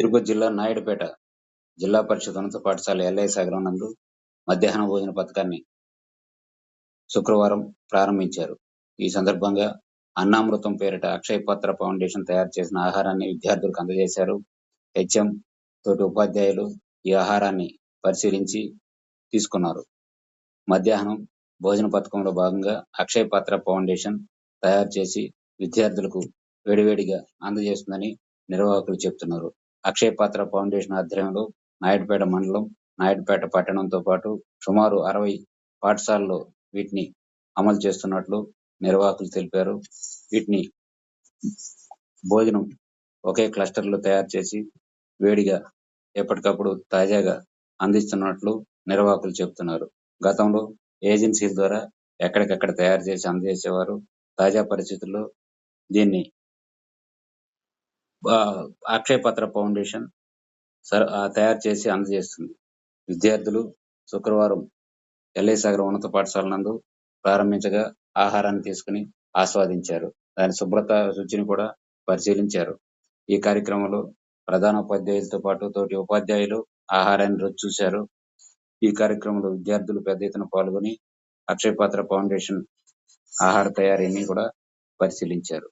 తిరుపతి జిల్లా నాయుడుపేట జిల్లా పరిషత్ ఉన్నత పాఠశాల ఎల్ఐ సాగరం నందు మధ్యాహ్న భోజన పథకాన్ని శుక్రవారం ప్రారంభించారు. ఈ సందర్భంగా అన్నామృతం పేరిట అక్షయ పాత్ర ఫౌండేషన్ తయారు చేసిన ఆహారాన్ని విద్యార్థులకు అందజేశారు. హెచ్ఎం తోటి ఉపాధ్యాయులు ఈ ఆహారాన్ని పరిశీలించి తీసుకున్నారు. మధ్యాహ్నం భోజన పథకంలో భాగంగా అక్షయ పాత్ర ఫౌండేషన్ తయారు చేసి విద్యార్థులకు వేడివేడిగా అందజేస్తుందని నిర్వాహకులు చెబుతున్నారు. అక్షయ పాత్ర ఫౌండేషన్ ఆధ్వర్యంలో నాయుడుపేట మండలం, నాయుడుపేట పట్టణంతో పాటు సుమారు 60 పాఠశాలల్లో వీటిని అమలు చేస్తున్నట్లు నిర్వాహకులు తెలిపారు. వీటిని భోజనం ఒకే క్లస్టర్లో తయారు చేసి వేడిగా ఎప్పటికప్పుడు తాజాగా అందిస్తున్నట్లు నిర్వాహకులు చెబుతున్నారు. గతంలో ఏజెన్సీల ద్వారా ఎక్కడికక్కడ తయారు చేసి అందజేసేవారు. తాజా పరిస్థితుల్లో దీన్ని అక్షయ పాత్ర ఫౌండేషన్ తయారు చేసి అందజేస్తుంది. విద్యార్థులు శుక్రవారం ఎల్ఐ సాగరం ఉన్నత పాఠశాల నందు ప్రారంభించగా ఆహారాన్ని తీసుకుని ఆస్వాదించారు. దాని శుభ్రత, రుచిని కూడా పరిశీలించారు. ఈ కార్యక్రమంలో ప్రధాన ఉపాధ్యాయులతో పాటు తోటి ఉపాధ్యాయులు ఆహారాన్ని రుచి చూశారు. ఈ కార్యక్రమంలో విద్యార్థులు పెద్ద ఎత్తున పాల్గొని అక్షయ పాత్ర ఫౌండేషన్ ఆహార తయారీని కూడా పరిశీలించారు.